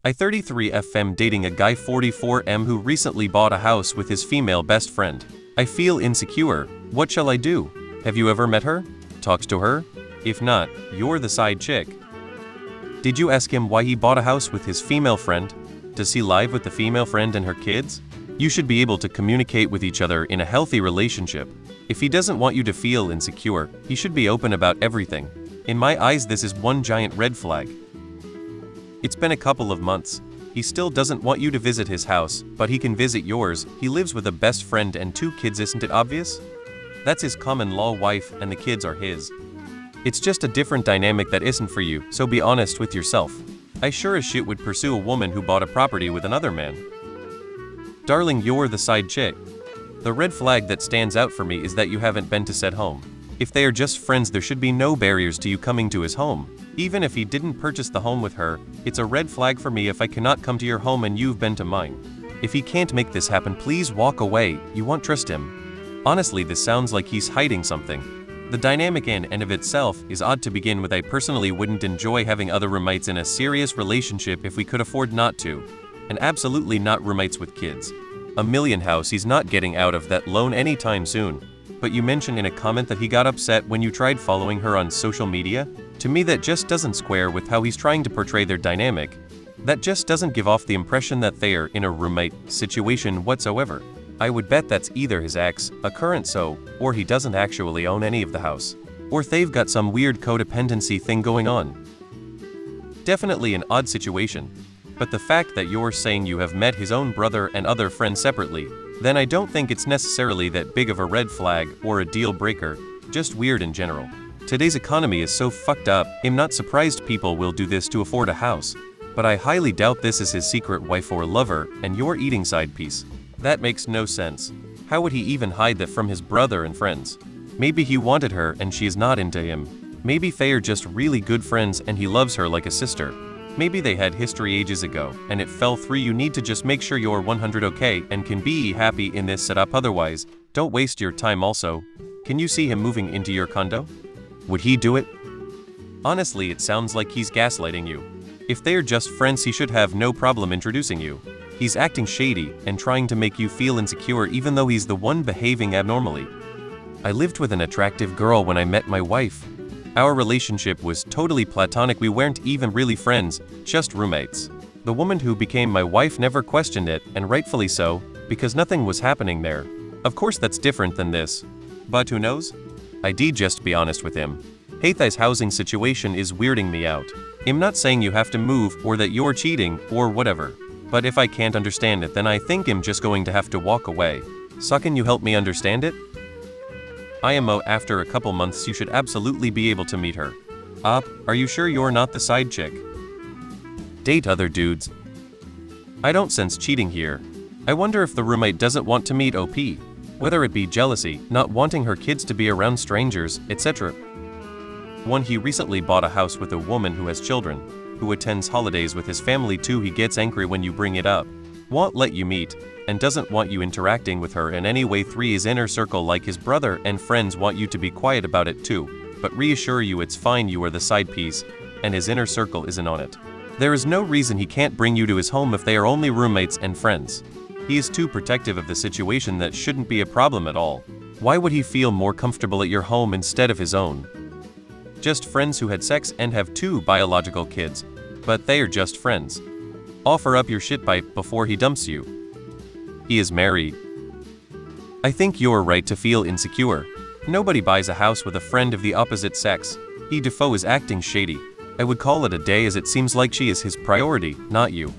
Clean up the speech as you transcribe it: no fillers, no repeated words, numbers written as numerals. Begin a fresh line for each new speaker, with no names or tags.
I 33 FM dating a guy 44M who recently bought a house with his female best friend. I feel insecure. What shall I do? Have you ever met her? Talks to her? If not, you're the side chick. Did you ask him why he bought a house with his female friend? Does he live with the female friend and her kids? You should be able to communicate with each other in a healthy relationship. If he doesn't want you to feel insecure, he should be open about everything. In my eyes, this is one giant red flag. It's been a couple of months. He still doesn't want you to visit his house, but he can visit yours. He lives with a best friend and 2 kids, isn't it obvious? That's his common law wife and the kids are his. It's just a different dynamic that isn't for you, so be honest with yourself. I sure as shit would pursue a woman who bought a property with another man. Darling, you're the side chick. The red flag that stands out for me is that you haven't been to said home. If they are just friends, there should be no barriers to you coming to his home. Even if he didn't purchase the home with her, it's a red flag for me if I cannot come to your home and you've been to mine. If he can't make this happen, please walk away. You won't trust him. Honestly, this sounds like he's hiding something. The dynamic in and of itself is odd to begin with. I personally wouldn't enjoy having other roommates in a serious relationship if we could afford not to. And absolutely not roommates with kids. A million house, he's not getting out of that loan anytime soon. But you mentioned in a comment that he got upset when you tried following her on social media? To me, that just doesn't square with how he's trying to portray their dynamic. That just doesn't give off the impression that they're in a roommate situation whatsoever. I would bet that's either his ex, a current so, or he doesn't actually own any of the house. Or they've got some weird codependency thing going on. Definitely an odd situation. But the fact that you're saying you have met his own brother and other friends separately, then I don't think it's necessarily that big of a red flag or a deal breaker, just weird in general. Today's economy is so fucked up, I'm not surprised people will do this to afford a house. But I highly doubt this is his secret wife or lover, and you're eating side piece. That makes no sense. How would he even hide that from his brother and friends? Maybe he wanted her and she is not into him. Maybe they are just really good friends and he loves her like a sister. Maybe they had history ages ago, and it fell through. You need to just make sure you're 100 okay and can be happy in this setup, otherwise, don't waste your time. Also, can you see him moving into your condo? Would he do it? Honestly, it sounds like he's gaslighting you. If they're just friends, he should have no problem introducing you. He's acting shady and trying to make you feel insecure even though he's the one behaving abnormally. I lived with an attractive girl when I met my wife. Our relationship was totally platonic. We weren't even really friends, just roommates. The woman who became my wife never questioned it, and rightfully so, because nothing was happening there. Of course that's different than this. But who knows? I did just be honest with him. Hathai's housing situation is weirding me out. I'm not saying you have to move or that you're cheating or whatever. But if I can't understand it, then I think I'm just going to have to walk away. So can you help me understand it? IMO, after a couple months you should absolutely be able to meet her. Are you sure you're not the side chick? Date other dudes. I don't sense cheating here. I wonder if the roommate doesn't want to meet OP. Whether it be jealousy, not wanting her kids to be around strangers, etc. One, he recently bought a house with a woman who has children, who attends holidays with his family too. He gets angry when you bring it up. Won't let you meet, and doesn't want you interacting with her in any way. 3, his inner circle like his brother and friends want you to be quiet about it too, but reassure you it's fine, you are the side piece, and his inner circle isn't on it. There is no reason he can't bring you to his home if they are only roommates and friends. He is too protective of the situation. That shouldn't be a problem at all. Why would he feel more comfortable at your home instead of his own? Just friends who had sex and have 2 biological kids, but they are just friends. Offer up your shit pipe before he dumps you. He is married. I think you're right to feel insecure. Nobody buys a house with a friend of the opposite sex. Defoe is acting shady. I would call it a day, as it seems like she is his priority, not you.